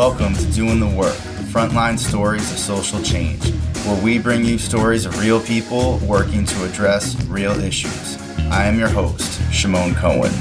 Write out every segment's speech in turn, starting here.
Welcome to Doing the Work, frontline stories of social change, where we bring you stories of real people working to address real issues. I am your host, Shimon Cohen.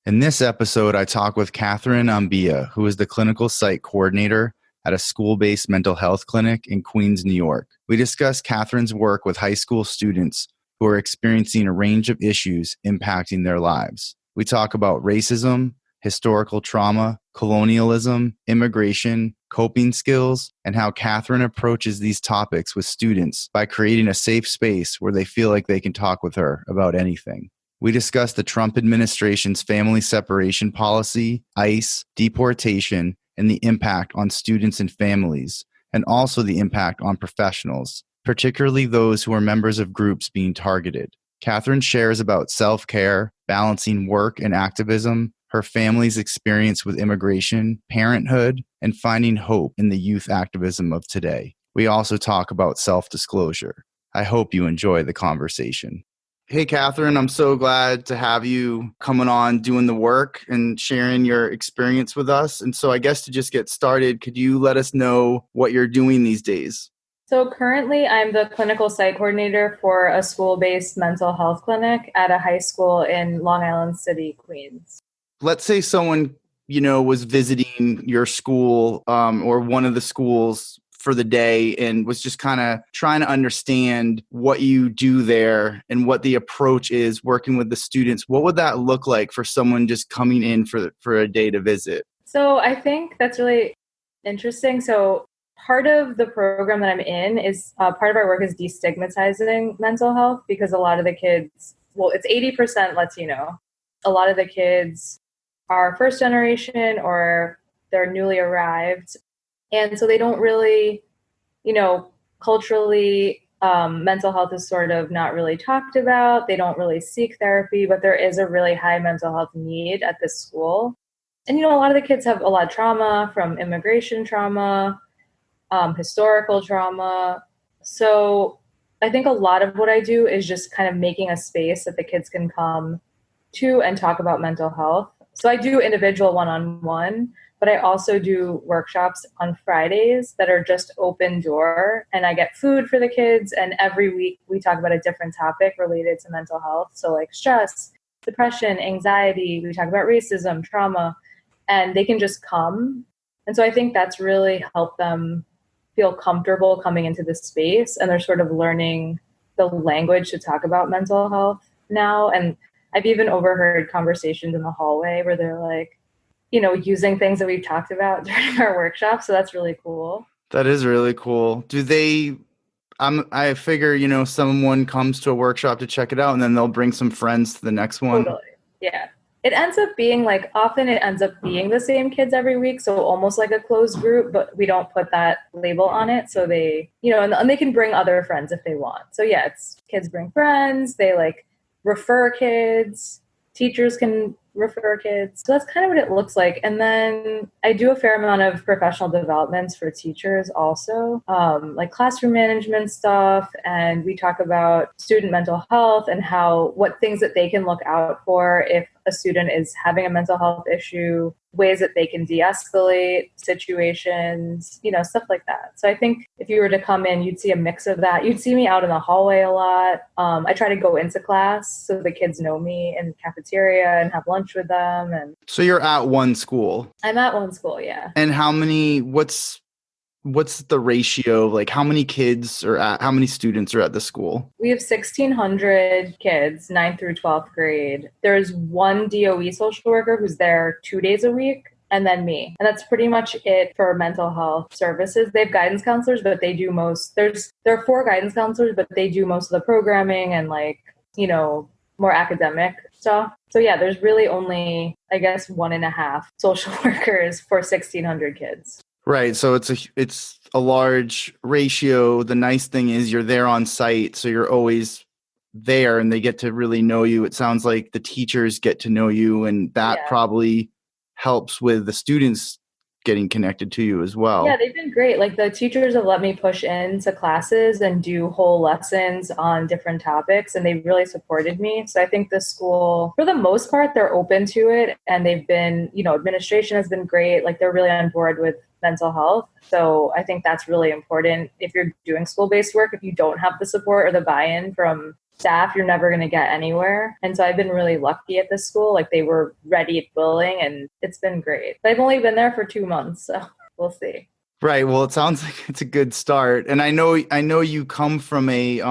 In this episode, I talk with Katherine Ambía, who is the clinical site coordinator at a school-based mental health clinic in Queens, New York. We discuss Katherine's work with high school students who are experiencing a range of issues impacting their lives. We talk about racism, historical trauma, colonialism, immigration, coping skills, and how Katherine approaches these topics with students by creating a safe space where they feel like they can talk with her about anything. We discuss the Trump administration's family separation policy, ICE, deportation, and the impact on students and families, and also the impact on professionals, particularly those who are members of groups being targeted. Katherine shares about self-care, balancing work and activism, her family's experience with immigration, parenthood, and finding hope in the youth activism of today. We also talk about self-disclosure. I hope you enjoy the conversation. Hey, Katherine, I'm so glad to have you coming on Doing the Work and sharing your experience with us. And so I guess to just get started, could you let us know what you're doing these days? So currently, I'm the clinical site coordinator for a school-based mental health clinic at a high school in Long Island City, Queens. Let's say someone, was visiting your school or one of the schools for the day and was just kind of trying to understand what you do there and what the approach is working with the students. What would that look like for someone just coming in for a day to visit? So I think that's really interesting. So part of the program that I'm in is part of our work is destigmatizing mental health, because a lot of the kids, it's 80% Latino. A lot of the kids are first generation or they're newly arrived. And so they don't really, culturally, mental health is sort of not really talked about. They don't really seek therapy, but there is a really high mental health need at this school. And, a lot of the kids have a lot of trauma, from immigration trauma, historical trauma. So I think a lot of what I do is just kind of making a space that the kids can come to and talk about mental health. So I do individual one-on-one, but I also do workshops on Fridays that are just open door, and I get food for the kids. And every week we talk about a different topic related to mental health. So like stress, depression, anxiety, we talk about racism, trauma, and they can just come. And so I think that's really helped them feel comfortable coming into this space, and they're sort of learning the language to talk about mental health now. And I've even overheard conversations in the hallway where they're like, using things that we've talked about during our workshop. So that's really cool. That is really cool. Do they, I figure, someone comes to a workshop to check it out and then they'll bring some friends to the next one. Totally. Yeah. It ends up being often it ends up being the same kids every week. So almost like a closed group, but we don't put that label on it. So they, and they can bring other friends if they want. So yeah, it's kids bring friends. They refer kids. Teachers can refer kids. So that's kind of what it looks like. And then I do a fair amount of professional developments for teachers also, like classroom management stuff. And we talk about student mental health and what things that they can look out for if a student is having a mental health issue, ways that they can de-escalate situations, stuff like that. So I think if you were to come in, you'd see a mix of that. You'd see me out in the hallway a lot. I try to go into class so the kids know me in the cafeteria and have lunch with them. And so you're at one school? I'm at one school, yeah. And what's the ratio? How many kids how many students are at the school? We have 1,600 kids, 9th through 12th grade. There's one DOE social worker who's there 2 days a week, and then me. And that's pretty much it for mental health services. They have guidance counselors, but they do there are 4 guidance counselors, but they do most of the programming and more academic stuff. So yeah, there's really only, I guess, 1.5 social workers for 1,600 kids. Right. So it's a large ratio. The nice thing is you're there on site, so you're always there and they get to really know you. It sounds like the teachers get to know you, and that probably helps with the students getting connected to you as well. Yeah, they've been great. Like the teachers have let me push into classes and do whole lessons on different topics, and they've really supported me. So I think the school, for the most part, they're open to it, and they've been, administration has been great. Like they're really on board with mental health. So I think that's really important. If you're doing school-based work, if you don't have the support or the buy-in from staff, you're never going to get anywhere. And so I've been really lucky at this school. Like they were ready, willing, and it's been great. I've only been there for 2 months, so we'll see. Right. Well, it sounds like it's a good start. And I know you come from a,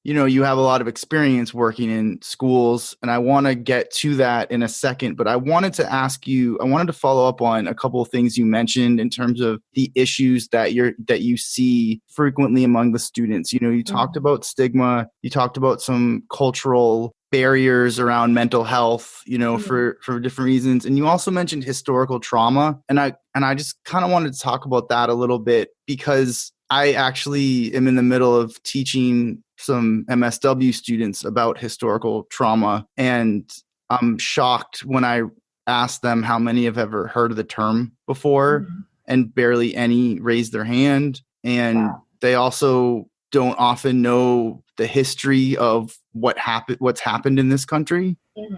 you have a lot of experience working in schools, and I want to get to that in a second, but I wanted to follow up on a couple of things you mentioned in terms of the issues that you see frequently among the students. You talked about stigma, you talked about some cultural barriers around mental health, for different reasons. And you also mentioned historical trauma. And I just kind of wanted to talk about that a little bit, because I actually am in the middle of teaching some MSW students about historical trauma. And I'm shocked when I ask them how many have ever heard of the term before, and barely any raise their hand. And they also don't often know the history of what's happened in this country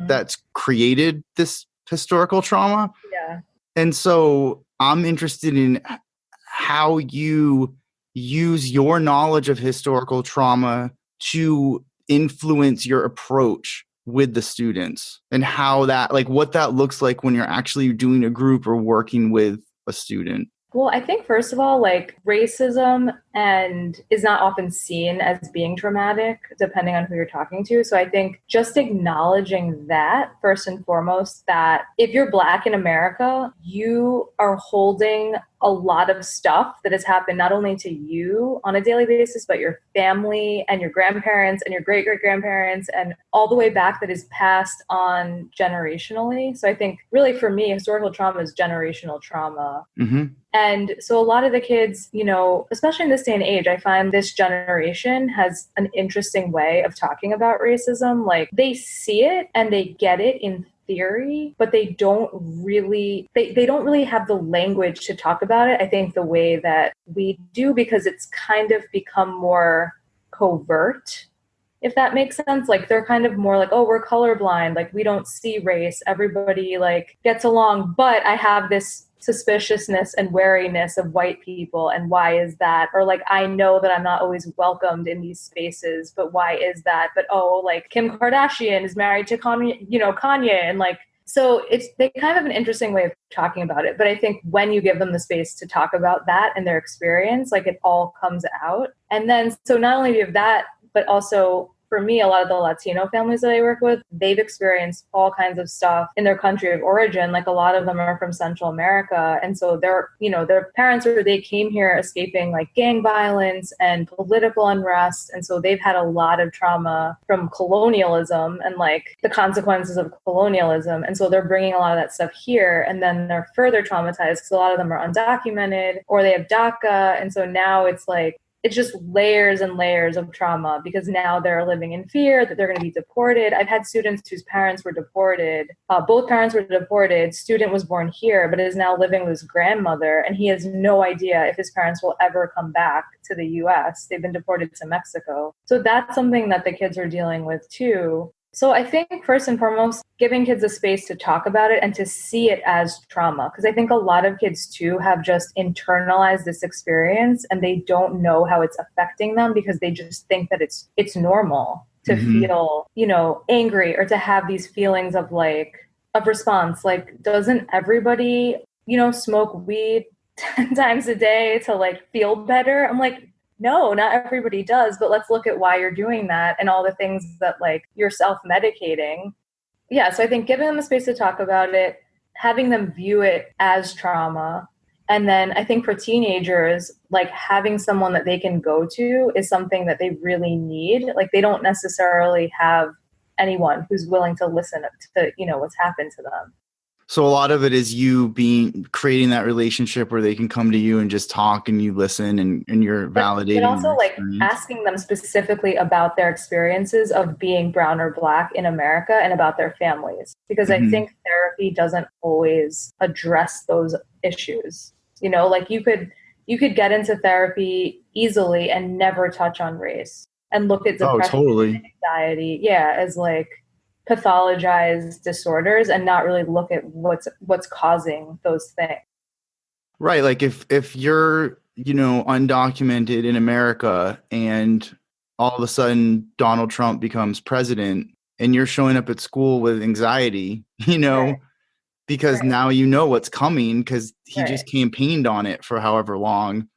that's created this historical trauma. Yeah. And so I'm interested in how you use your knowledge of historical trauma to influence your approach with the students, and how that, like what that looks like when you're actually doing a group or working with a student. Well, I think first of all, like racism is not often seen as being traumatic, depending on who you're talking to. So I think just acknowledging that first and foremost, that if you're Black in America, you are holding a lot of stuff that has happened not only to you on a daily basis, but your family and your grandparents and your great-great-grandparents and all the way back, that is passed on generationally. So I think really for me, historical trauma is generational trauma. And so a lot of the kids, especially in this day and age, I find this generation has an interesting way of talking about racism. Like they see it and they get it in theory, but they don't really have the language to talk about it, I think, the way that we do, because it's kind of become more covert, if that makes sense. Like they're kind of more like, oh, we're colorblind, like we don't see race, everybody like gets along, but I have this suspiciousness and wariness of white people, and why is that? Or like, I know that I'm not always welcomed in these spaces, but why is that? But oh, like Kim Kardashian is married to Kanye, and like, so they kind of have an interesting way of talking about it. But I think when you give them the space to talk about that and their experience, like it all comes out. And then, so not only do you have that, but also for me, a lot of the Latino families that I work with, they've experienced all kinds of stuff in their country of origin. Like a lot of them are from Central America. And so their parents, or they came here escaping like gang violence and political unrest. And so they've had a lot of trauma from colonialism and like the consequences of colonialism. And so they're bringing a lot of that stuff here. And then they're further traumatized because a lot of them are undocumented, or they have DACA. And so now it's like, it's just layers and layers of trauma, because now they're living in fear that they're going to be deported. I've had students whose parents were deported. Both parents were deported. Student was born here, but is now living with his grandmother, and he has no idea if his parents will ever come back to the U.S. They've been deported to Mexico. So that's something that the kids are dealing with too. So I think first and foremost, giving kids a space to talk about it and to see it as trauma. Because I think a lot of kids too have just internalized this experience, and they don't know how it's affecting them, because they just think that it's normal to feel, angry, or to have these feelings of response. Like, doesn't everybody, smoke weed 10 times a day to like feel better? I'm like, no, not everybody does, but let's look at why you're doing that and all the things that like you're self-medicating. Yeah, so I think giving them a space to talk about it, having them view it as trauma. And then I think for teenagers, like having someone that they can go to is something that they really need. Like they don't necessarily have anyone who's willing to listen to, what's happened to them. So a lot of it is you creating that relationship where they can come to you and just talk and you listen and you're validating but also their like experience. asking them specifically about their experiences of being brown or Black in America and about their families. Because I think therapy doesn't always address those issues. You know, like you could get into therapy easily and never touch on race and look at depression and anxiety, as like pathologized disorders and not really look at what's causing those things. Right. Like if you're, undocumented in America and all of a sudden Donald Trump becomes president and you're showing up at school with anxiety, because now you know what's coming because he just campaigned on it for however long.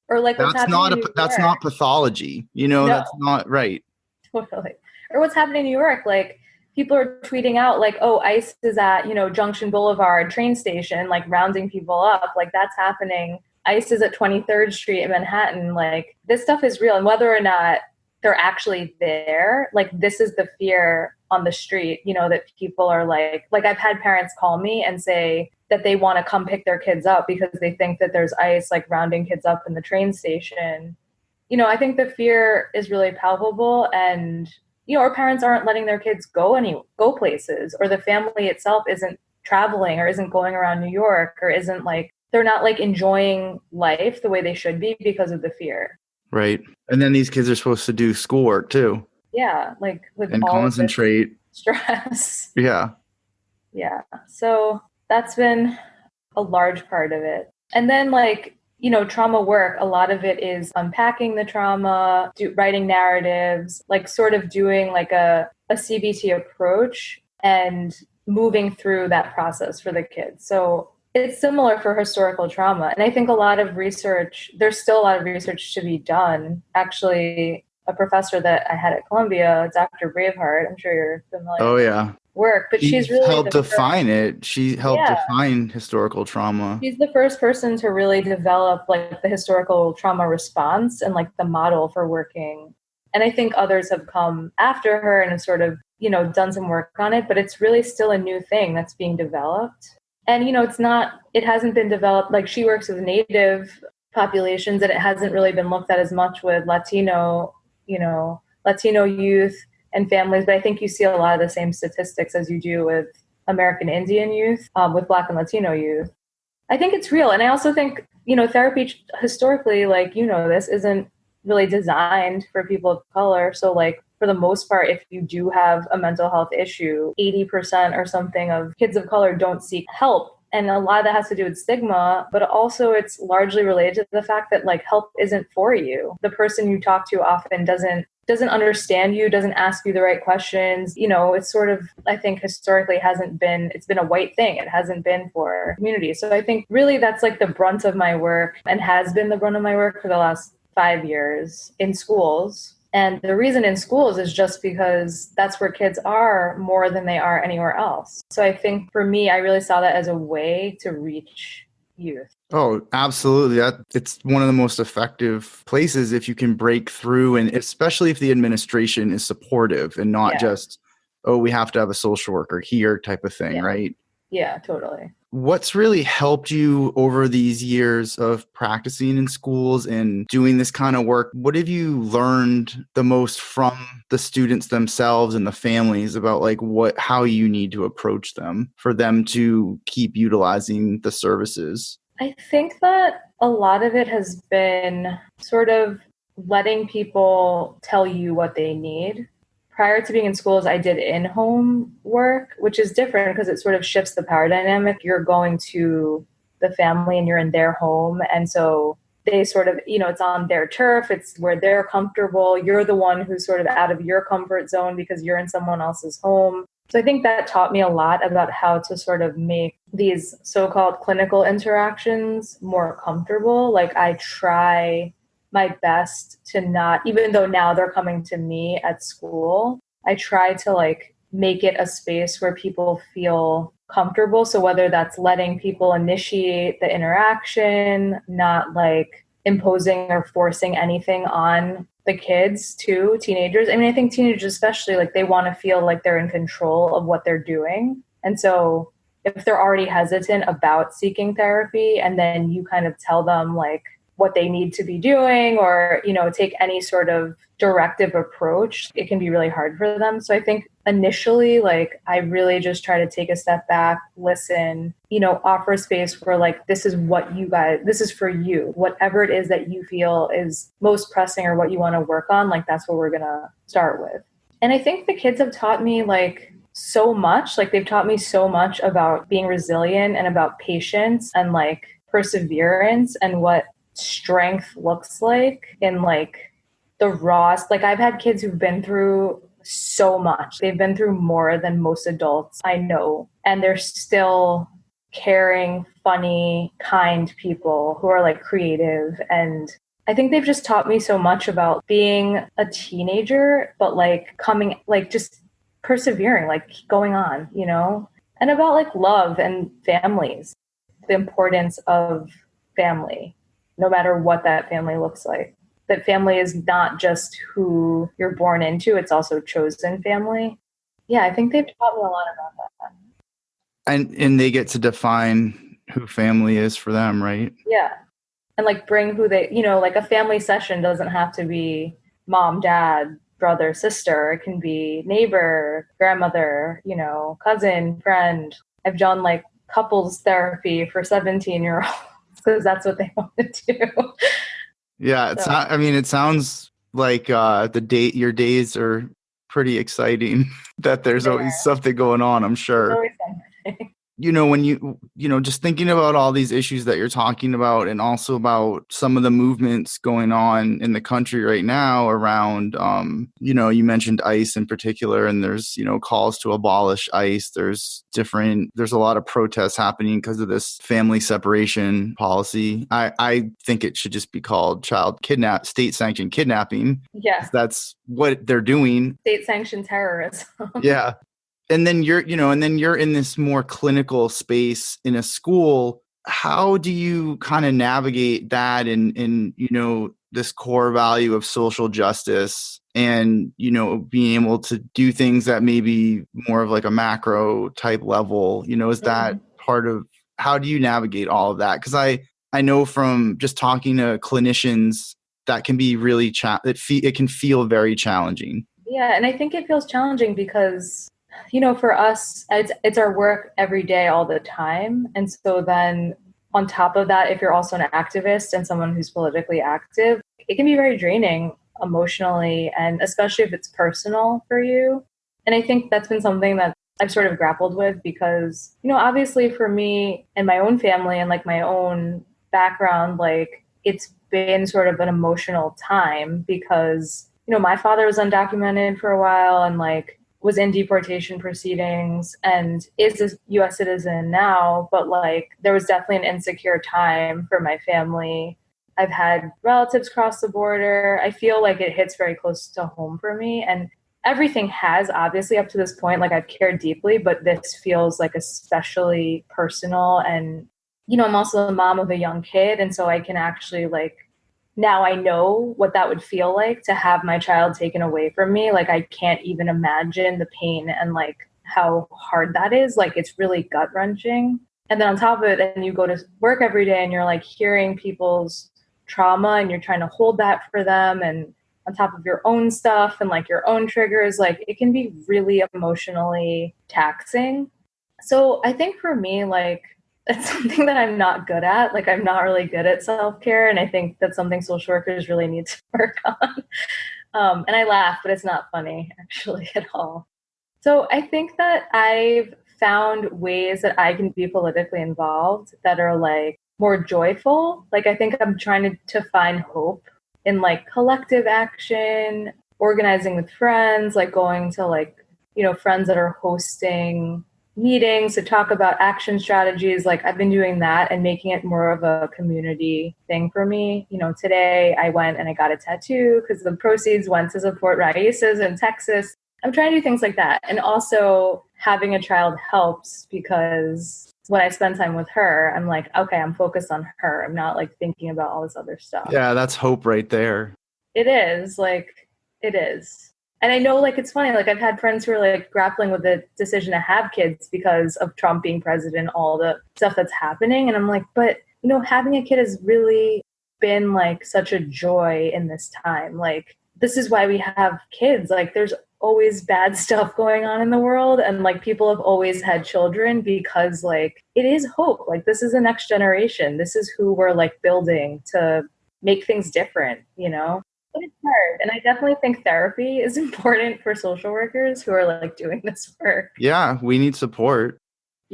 Or like that's not pathology, No. That's not right. Totally. Or what's happening in New York, like people are tweeting out like, oh, ICE is at, Junction Boulevard train station, like rounding people up. Like that's happening. ICE is at 23rd Street in Manhattan. Like this stuff is real. And whether or not they're actually there, like this is the fear on the street, that people are like I've had parents call me and say that they want to come pick their kids up because they think that there's ICE like rounding kids up in the train station. I think the fear is really palpable, and our parents aren't letting their kids go places, or the family itself isn't traveling or isn't going around New York, or isn't like, they're not like enjoying life the way they should be because of the fear. Right. And then these kids are supposed to do schoolwork too. Yeah. Like with and all concentrate. Stress. Yeah. Yeah. So that's been a large part of it. And then like, trauma work, a lot of it is unpacking the trauma, writing narratives, like sort of doing like a CBT approach and moving through that process for the kids. So it's similar for historical trauma. And I think there's still a lot of research to be done. Actually, a professor that I had at Columbia, Dr. Braveheart, I'm sure you're familiar. Oh, yeah. Work, but she's really helped define it. She helped define historical trauma. She's the first person to really develop like the historical trauma response and like the model for working. And I think others have come after her and have sort of, done some work on it, but it's really still a new thing that's being developed. And, it hasn't been developed, like she works with Native populations and it hasn't really been looked at as much with Latino youth and families, but I think you see a lot of the same statistics as you do with American Indian youth, with Black and Latino youth. I think it's real. And I also think, therapy historically, like, this isn't really designed for people of color. So like, for the most part, if you do have a mental health issue, 80% or something of kids of color don't seek help. And a lot of that has to do with stigma, but also it's largely related to the fact that like help isn't for you. The person you talk to often doesn't understand you, doesn't ask you the right questions. It's sort of, I think historically it's been a white thing. It hasn't been for community. So I think really that's like the brunt of my work and has been the brunt of my work for the last 5 years in schools. And the reason in schools is just because that's where kids are more than they are anywhere else. So I think for me, I really saw that as a way to reach youth. Oh, absolutely. It's one of the most effective places if you can break through, and especially if the administration is supportive and not just, oh, we have to have a social worker here type of thing, right? Yeah, totally. What's really helped you over these years of practicing in schools and doing this kind of work? What have you learned the most from the students themselves and the families about like how you need to approach them for them to keep utilizing the services? I think that a lot of it has been sort of letting people tell you what they need. Prior to being in schools, I did in-home work, which is different because it sort of shifts the power dynamic. You're going to the family and you're in their home. And so they sort of, it's on their turf. It's where they're comfortable. You're the one who's sort of out of your comfort zone because you're in someone else's home. So I think that taught me a lot about how to sort of make these so-called clinical interactions more comfortable. Like I try my best to not, even though now they're coming to me at school, I try to like make it a space where people feel comfortable. So whether that's letting people initiate the interaction, not like imposing or forcing anything on the kids too, teenagers. I mean, I think teenagers especially, like they want to feel like they're in control of what they're doing. And so if they're already hesitant about seeking therapy and then you kind of tell them like what they need to be doing or, take any sort of directive approach, it can be really hard for them. So I think initially, like, I really just try to take a step back, listen, offer space for like, this is for you, whatever it is that you feel is most pressing or what you want to work on, like, that's what we're going to start with. And I think the kids have taught me like so much, like they've taught me so much about being resilient and about patience and like perseverance and what strength looks like in like the rawest. Like I've had kids who've been through so much. They've been through more than most adults I know. And they're still caring, funny, kind people who are like creative. And I think they've just taught me so much about being a teenager, but like just persevering, like going on, and about like love and families, the importance of family, no matter what that family looks like. That family is not just who you're born into, it's also chosen family. Yeah, I think they've taught me a lot about that. And they get to define who family is for them, right? Yeah. And like bring who they, like a family session doesn't have to be mom, dad, brother, sister. It can be neighbor, grandmother, cousin, friend. I've done like couples therapy for 17-year-olds because that's what they want to do. Yeah, it sounds like your days are pretty exciting, that there's always something going on, I'm sure. There's always something. When you just thinking about all these issues that you're talking about and also about some of the movements going on in the country right now around, you mentioned ICE in particular, and there's, calls to abolish ICE. There's a lot of protests happening because of this family separation policy. I think it should just be called state sanctioned kidnapping. Yeah. That's what they're doing. State sanctioned terrorism. Yeah. And then you're in this more clinical space in a school. How do you kind of navigate that and this core value of social justice and, being able to do things that may be more of like a macro type level, is that part of, how do you navigate all of that? Because I know from just talking to clinicians that can be really, it can feel very challenging. Yeah. And I think it feels challenging because for us, it's our work every day, all the time. And so then on top of that, if you're also an activist and someone who's politically active, it can be very draining emotionally, and especially if it's personal for you. And I think that's been something that I've sort of grappled with because, obviously for me and my own family and like my own background, like it's been sort of an emotional time because, my father was undocumented for a while and like was in deportation proceedings and is a U.S. citizen now, but like there was definitely an insecure time for my family. I've had relatives cross the border. I feel like it hits very close to home for me, and everything has obviously up to this point, like I've cared deeply, but this feels like especially personal. And, I'm also the mom of a young kid. And so I can actually like, now I know what that would feel like to have my child taken away from me. Like I can't even imagine the pain and like how hard that is. Like it's really gut wrenching. And then on top of it, then you go to work every day and you're like hearing people's trauma and you're trying to hold that for them. And on top of your own stuff and like your own triggers, like it can be really emotionally taxing. So I think for me, like, it's something that I'm not good at. Like, I'm not really good at self-care. And I think that's something social workers really need to work on. And I laugh, but it's not funny actually at all. So I think that I've found ways that I can be politically involved that are like more joyful. Like, I think I'm trying to find hope in like collective action, organizing with friends, like going to like, friends that are hosting meetings to talk about action strategies. Like I've been doing that and making it more of a community thing for me. Today I went and I got a tattoo because the proceeds went to support raíces in Texas. I'm trying to do things like that. And also having a child helps because when I spend time with her, I'm like, okay, I'm focused on her. I'm not like thinking about all this other stuff. Yeah, that's hope right there. It is. Like, it is. And I know, like, it's funny, like, I've had friends who are, like, grappling with the decision to have kids because of Trump being president, all the stuff that's happening. And I'm like, but, you know, having a kid has really been, like, such a joy in this time. Like, this is why we have kids. Like, there's always bad stuff going on in the world. And, like, people have always had children because, like, it is hope. Like, this is the next generation. This is who we're, like, building to make things different, you know? But it's hard. And I definitely think therapy is important for social workers who are like doing this work. Yeah, we need support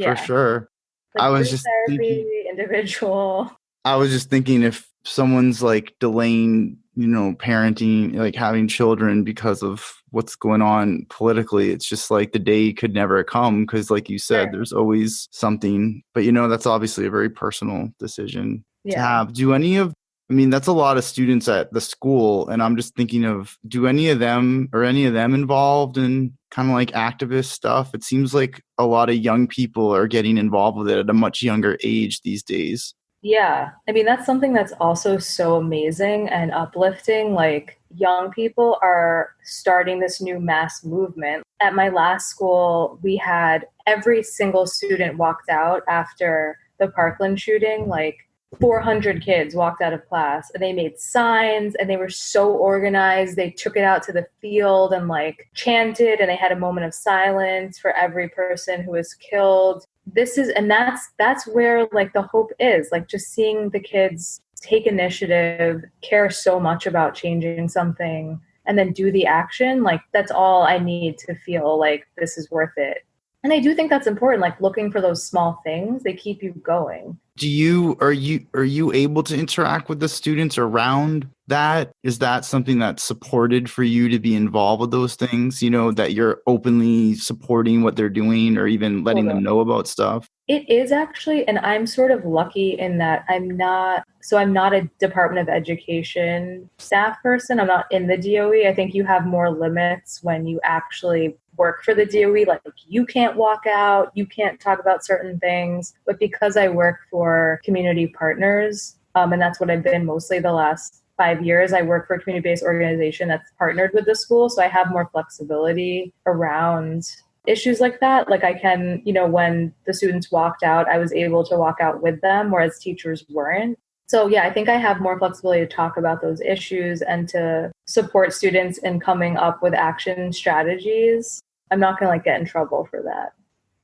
for sure. Like I was group just therapy, thinking, individual. I was just thinking if someone's like delaying, you know, parenting, like having children because of what's going on politically, it's just like the day could never come because, like you said, there's always something. But, you know, that's obviously a very personal decision to have. Do any of I mean, that's a lot of students at the school. And I'm just thinking of, do any of them involved in kind of like activist stuff? It seems like a lot of young people are getting involved with it at a much younger age these days. Yeah. I mean, that's something that's also so amazing and uplifting. Like, young people are starting this new mass movement. At my last school, we had every single student walked out after the Parkland shooting, like, 400 kids walked out of class and they made signs and they were so organized. They took it out to the field and like chanted, and they had a moment of silence for every person who was killed. That's where like the hope is, like just seeing the kids take initiative, care so much about changing something, and then do the action. Like, that's all I need to feel like this is worth it. And I do think that's important, like looking for those small things, they keep you going. Are you able to interact with the students around that? Is that something that's supported for you to be involved with those things, you know, that you're openly supporting what they're doing or even letting them know about stuff? It is actually, and I'm sort of lucky in that I'm not a Department of Education staff person. I'm not in the DOE. I think you have more limits when you actually work for the DOE. Like, you can't walk out, you can't talk about certain things. But because I work for community partners, and that's what I've been mostly the last 5 years, I work for a community-based organization that's partnered with the school. So I have more flexibility around issues like that. Like, I can, you know, when the students walked out, I was able to walk out with them, whereas teachers weren't. So yeah, I think I have more flexibility to talk about those issues and to support students in coming up with action strategies. I'm not going to like get in trouble for that.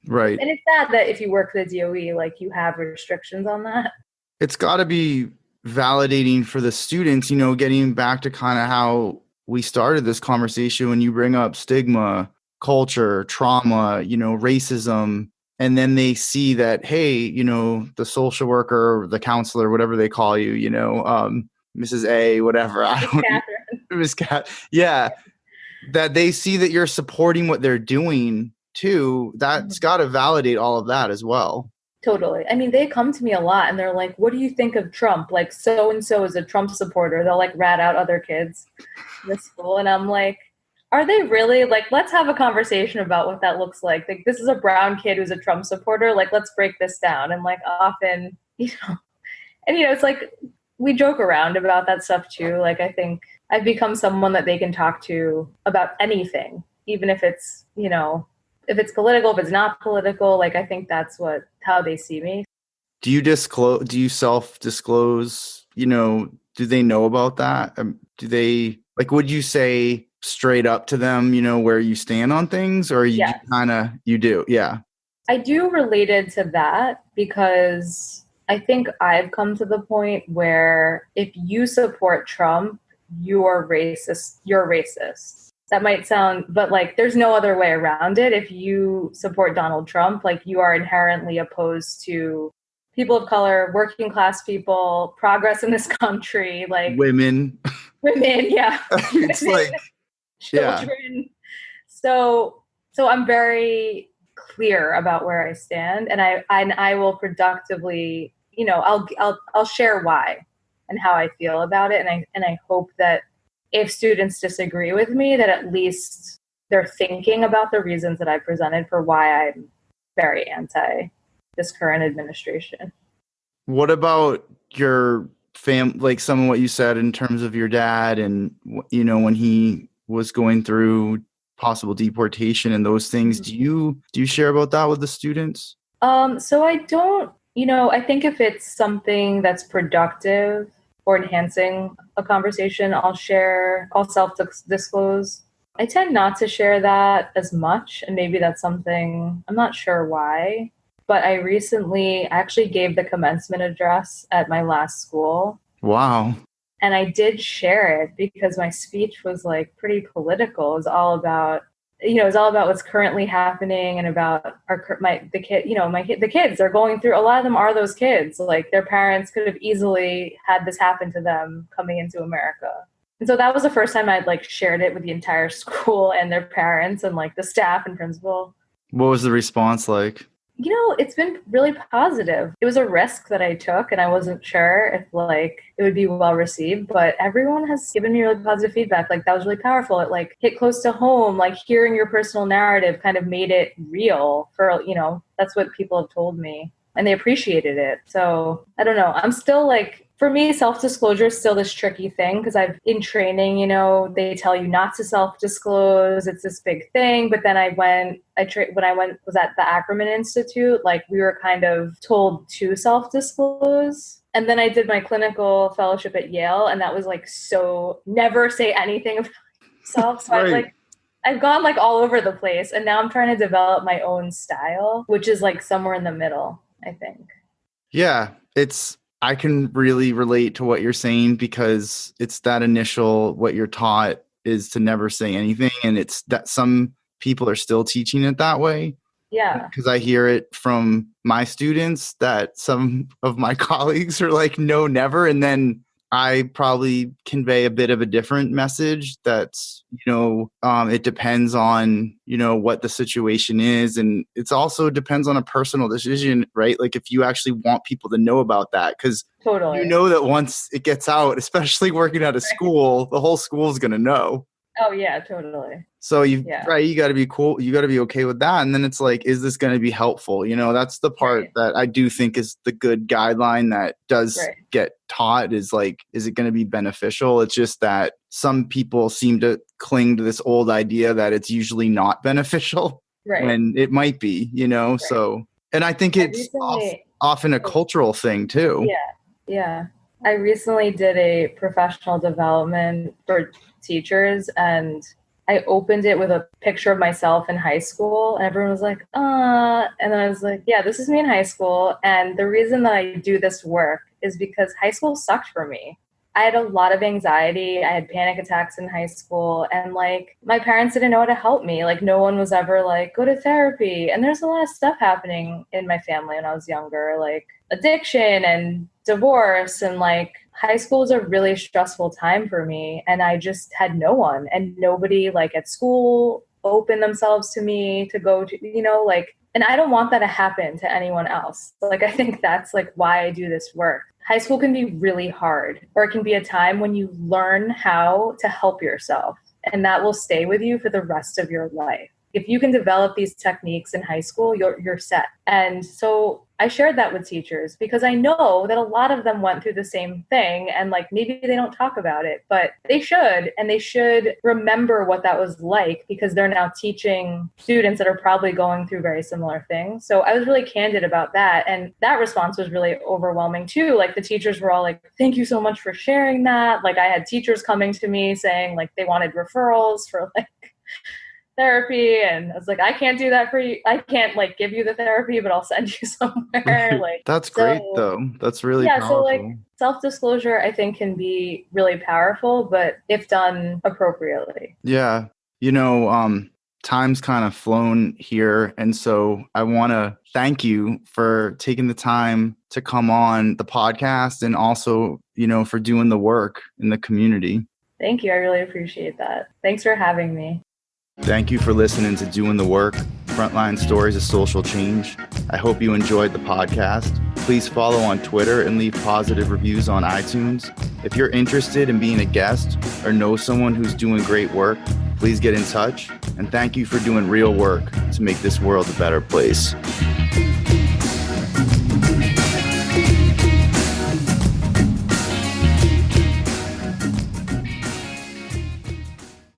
Right. And it's sad that if you work for the DOE, like you have restrictions on that. It's got to be validating for the students, you know, getting back to kind of how we started this conversation when you bring up stigma, culture, trauma, you know, racism, and then they see that, hey, you know, the social worker, the counselor, whatever they call you, you know, Mrs. A, whatever. Miss Cat. Yeah. That they see that you're supporting what they're doing too. That's got to validate all of that as well. Totally. I mean, they come to me a lot and they're like, what do you think of Trump? Like, so-and-so is a Trump supporter. They'll like rat out other kids in the school. And I'm like, are they really? Like, let's have a conversation about what that looks like. Like, this is a brown kid who's a Trump supporter. Like, let's break this down. And like, often, you know, and, you know, it's like, we joke around about that stuff too. Like, I think I've become someone that they can talk to about anything, even if it's, you know, if it's political, if it's not political. Like, I think that's how they see me. Do you self-disclose, you know, do they know about that? Do they, like, would you say straight up to them, you know, where you stand on things, or you you do? Yeah. I do related to that because I think I've come to the point where if you support Trump, you're racist. You're racist. That might sound, but like, there's no other way around it. If you support Donald Trump, like, you are inherently opposed to people of color, working class people, progress in this country, like women, yeah. It's like, children. Yeah. So I'm very clear about where I stand, and I will productively, you know, I'll share why and how I feel about it, and I hope that if students disagree with me, that at least they're thinking about the reasons that I presented for why I'm very anti this current administration. What about your like some of what you said in terms of your dad and, you know, when he was going through possible deportation and those things. Do you share about that with the students? So I don't, I think if it's something that's productive or enhancing a conversation, I'll self-disclose. I tend not to share that as much, and maybe that's something, I'm not sure why, but I actually gave the commencement address at my last school. Wow. And I did share it because my speech was like pretty political. It was all about, what's currently happening and about the kids are going through. A lot of them are those kids. Like their parents could have easily had this happen to them coming into America. And so that was the first time I'd like shared it with the entire school and their parents and like the staff and principal. What was the response like? It's been really positive. It was a risk that I took and I wasn't sure if like it would be well received, but everyone has given me really positive feedback. Like that was really powerful. It like hit close to home, like hearing your personal narrative kind of made it real for, that's what people have told me and they appreciated it. So I don't know. I'm still like, for me, self-disclosure is still this tricky thing because in training, they tell you not to self-disclose. It's this big thing. But then when I was at the Ackerman Institute, like we were kind of told to self-disclose. And then I did my clinical fellowship at Yale, and that was like, so never say anything about yourself. So right. I've gone like all over the place, and now I'm trying to develop my own style, which is like somewhere in the middle, I think. Yeah, I can really relate to what you're saying because it's that initial, what you're taught is to never say anything. And it's that some people are still teaching it that way. Yeah. Because I hear it from my students that some of my colleagues are like, no, never. And then I probably convey a bit of a different message that's, it depends on, what the situation is. And it's also depends on a personal decision, right? Like if you actually want people to know about that, because totally. That once it gets out, especially working at a school, the whole school is going to know. Oh yeah, totally. So you got to be cool. You got to be okay with that. And then it's like, is this going to be helpful? That's the part that I do think is the good guideline that does get taught is like, is it going to be beneficial? It's just that some people seem to cling to this old idea that it's usually not beneficial when it might be, so, and I think it's often a cultural thing too. Yeah. I recently did a professional development for teachers and I opened it with a picture of myself in high school and everyone was like, and then I was like, yeah, this is me in high school. And the reason that I do this work is because high school sucked for me. I had a lot of anxiety. I had panic attacks in high school and like my parents didn't know how to help me. Like no one was ever like, go to therapy. And there's a lot of stuff happening in my family when I was younger, like addiction and divorce and like high school was a really stressful time for me. And I just had no one and nobody like at school opened themselves to me to go to, and I don't want that to happen to anyone else. Like, I think that's like why I do this work. High school can be really hard, or it can be a time when you learn how to help yourself, and that will stay with you for the rest of your life. If you can develop these techniques in high school, you're set. And so I shared that with teachers because I know that a lot of them went through the same thing and like maybe they don't talk about it, but they should, and they should remember what that was like because they're now teaching students that are probably going through very similar things. So I was really candid about that, and that response was really overwhelming too. Like the teachers were all like, thank you so much for sharing that. Like I had teachers coming to me saying like they wanted referrals for like therapy, and I was like, I can't do that for you. I can't like give you the therapy, but I'll send you somewhere. Like that's great though. That's really powerful. So like self-disclosure I think can be really powerful, but if done appropriately. Yeah. Time's kind of flown here, and so I want to thank you for taking the time to come on the podcast and also, for doing the work in the community. Thank you. I really appreciate that. Thanks for having me. Thank you for listening to Doing the Work, Frontline Stories of Social Change. I hope you enjoyed the podcast. Please follow on Twitter and leave positive reviews on iTunes. If you're interested in being a guest or know someone who's doing great work, please get in touch. And thank you for doing real work to make this world a better place.